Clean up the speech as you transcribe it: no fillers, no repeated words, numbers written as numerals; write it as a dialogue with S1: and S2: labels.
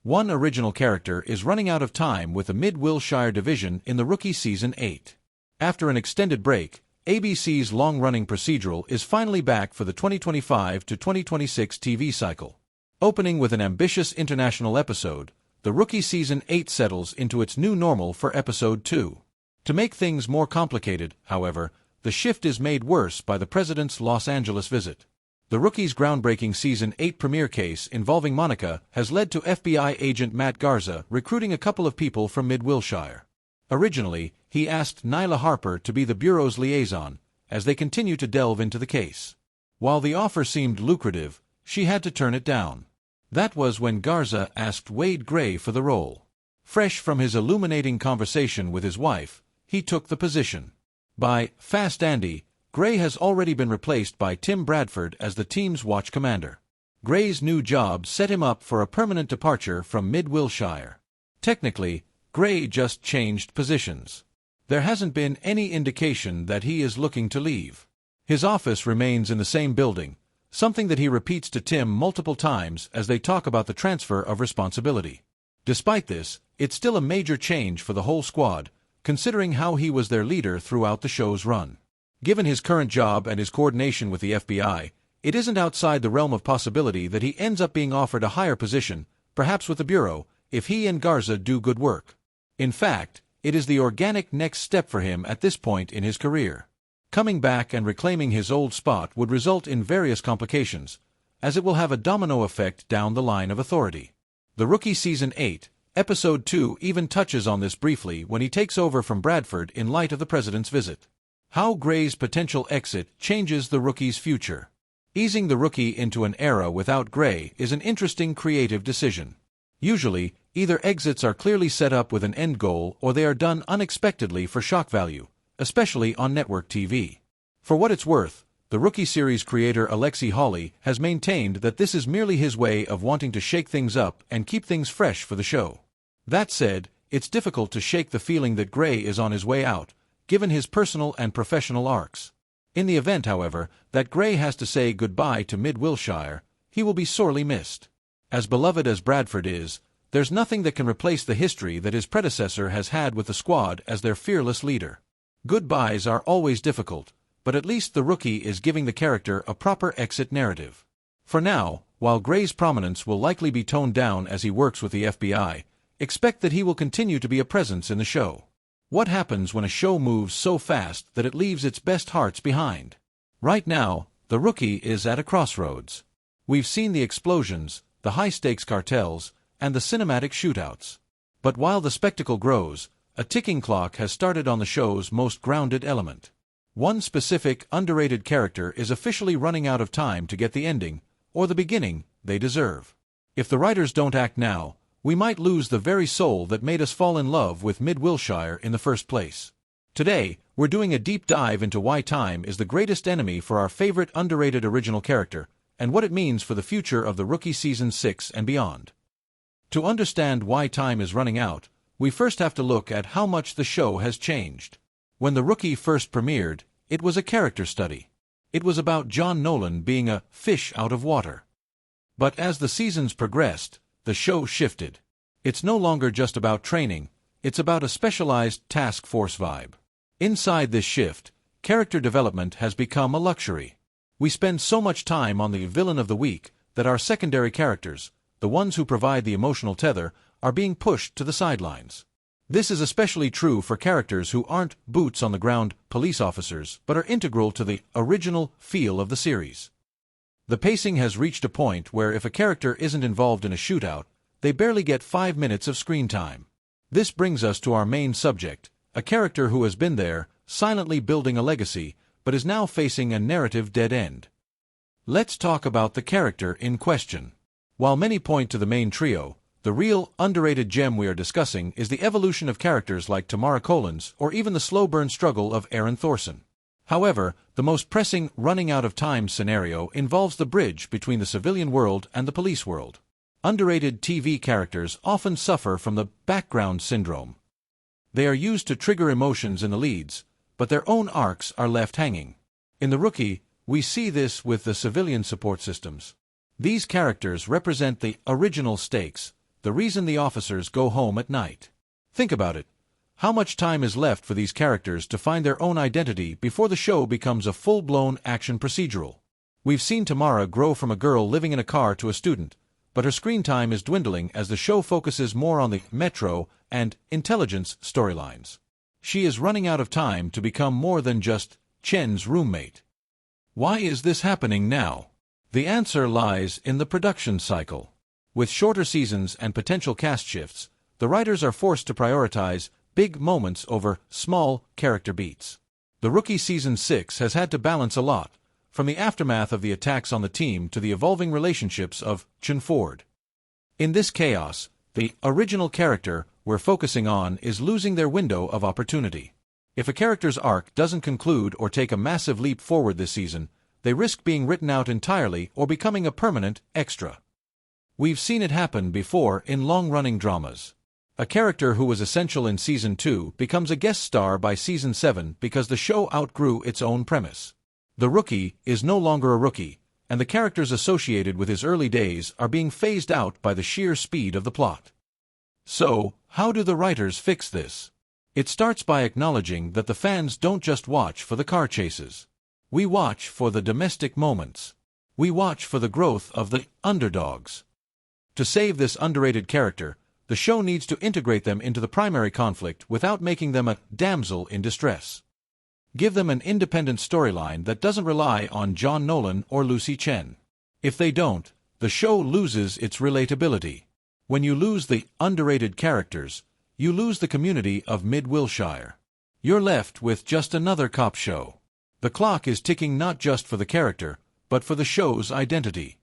S1: One original character is running out of time with the Mid-Wilshire Division in The Rookie Season 8. After an extended break, ABC's long-running procedural is finally back for the 2025 to 2026 TV cycle. Opening with an ambitious international episode, The Rookie Season 8 settles into its new normal for Episode 2. To make things more complicated, however, the shift is made worse by the president's Los Angeles visit. The Rookie's groundbreaking Season 8 premiere case involving Monica has led to FBI agent Matt Garza recruiting a couple of people from Mid-Wilshire. Originally, he asked Nyla Harper to be the Bureau's liaison, as they continue to delve into the case. While the offer seemed lucrative, she had to turn it down. That was when Garza asked Wade Gray for the role. Fresh from his illuminating conversation with his wife, he took the position. By Fast Andy, Gray has already been replaced by Tim Bradford as the team's watch commander. Gray's new job set him up for a permanent departure from Mid-Wilshire. Technically, Gray just changed positions. There hasn't been any indication that he is looking to leave. His office remains in the same building, something that he repeats to Tim multiple times as they talk about the transfer of responsibility. Despite this, it's still a major change for the whole squad, considering how he was their leader throughout the show's run. Given his current job and his coordination with the FBI, it isn't outside the realm of possibility that he ends up being offered a higher position, perhaps with the Bureau, if he and Garza do good work. In fact, it is the organic next step for him at this point in his career. Coming back and reclaiming his old spot would result in various complications, as it will have a domino effect down the line of authority. The Rookie Season 8, Episode 2 even touches on this briefly when he takes over from Bradford in light of the president's visit. How Gray's potential exit changes the Rookie's future. Easing the Rookie into an era without Gray is an interesting creative decision. Usually, either exits are clearly set up with an end goal or they are done unexpectedly for shock value, especially on network TV. For what it's worth, the Rookie series creator Alexi Hawley has maintained that this is merely his way of wanting to shake things up and keep things fresh for the show. That said, it's difficult to shake the feeling that Gray is on his way out, given his personal and professional arcs. In the event, however, that Gray has to say goodbye to Mid-Wilshire, he will be sorely missed. As beloved as Bradford is, there's nothing that can replace the history that his predecessor has had with the squad as their fearless leader. Goodbyes are always difficult, but at least the Rookie is giving the character a proper exit narrative. For now, while Gray's prominence will likely be toned down as he works with the FBI, expect that he will continue to be a presence in the show. What happens when a show moves so fast that it leaves its best hearts behind? Right now, the Rookie is at a crossroads. We've seen the explosions, the high-stakes cartels, and the cinematic shootouts. But while the spectacle grows, a ticking clock has started on the show's most grounded element. One specific, underrated character is officially running out of time to get the ending, or the beginning, they deserve. If the writers don't act now, we might lose the very soul that made us fall in love with Mid-Wilshire in the first place. Today, we're doing a deep dive into why time is the greatest enemy for our favorite underrated original character, and what it means for the future of the Rookie Season 6 and beyond. To understand why time is running out, we first have to look at how much the show has changed. When The Rookie first premiered, it was a character study. It was about John Nolan being a fish out of water. But as the seasons progressed, the show shifted. It's no longer just about training, it's about a specialized task force vibe. Inside this shift, character development has become a luxury. We spend so much time on the villain of the week that our secondary characters, the ones who provide the emotional tether, are being pushed to the sidelines. This is especially true for characters who aren't boots-on-the-ground police officers but are integral to the original feel of the series. The pacing has reached a point where if a character isn't involved in a shootout, they barely get 5 minutes of screen time. This brings us to our main subject, a character who has been there, silently building a legacy, but is now facing a narrative dead end. Let's talk about the character in question. While many point to the main trio, the real, underrated gem we are discussing is the evolution of characters like Tamara Collins or even the slow-burn struggle of Aaron Thorson. However, the most pressing running-out-of-time scenario involves the bridge between the civilian world and the police world. Underrated TV characters often suffer from the background syndrome. They are used to trigger emotions in the leads, but their own arcs are left hanging. In The Rookie, we see this with the civilian support systems. These characters represent the original stakes, the reason the officers go home at night. Think about it. How much time is left for these characters to find their own identity before the show becomes a full-blown action procedural? We've seen Tamara grow from a girl living in a car to a student, but her screen time is dwindling as the show focuses more on the Metro and intelligence storylines. She is running out of time to become more than just Chen's roommate. Why is this happening now? The answer lies in the production cycle. With shorter seasons and potential cast shifts, the writers are forced to prioritize big moments over small character beats. The Rookie Season 6 has had to balance a lot, from the aftermath of the attacks on the team to the evolving relationships of Chen Ford. In this chaos, the original character we're focusing on is losing their window of opportunity. If a character's arc doesn't conclude or take a massive leap forward this season, they risk being written out entirely or becoming a permanent extra. We've seen it happen before in long-running dramas. A character who was essential in Season 2 becomes a guest star by Season 7 because the show outgrew its own premise. The Rookie is no longer a rookie, and the characters associated with his early days are being phased out by the sheer speed of the plot. So, how do the writers fix this? It starts by acknowledging that the fans don't just watch for the car chases. We watch for the domestic moments. We watch for the growth of the underdogs. To save this underrated character, the show needs to integrate them into the primary conflict without making them a damsel in distress. Give them an independent storyline that doesn't rely on John Nolan or Lucy Chen. If they don't, the show loses its relatability. When you lose the underrated characters, you lose the community of Mid-Wilshire. You're left with just another cop show. The clock is ticking not just for the character, but for the show's identity.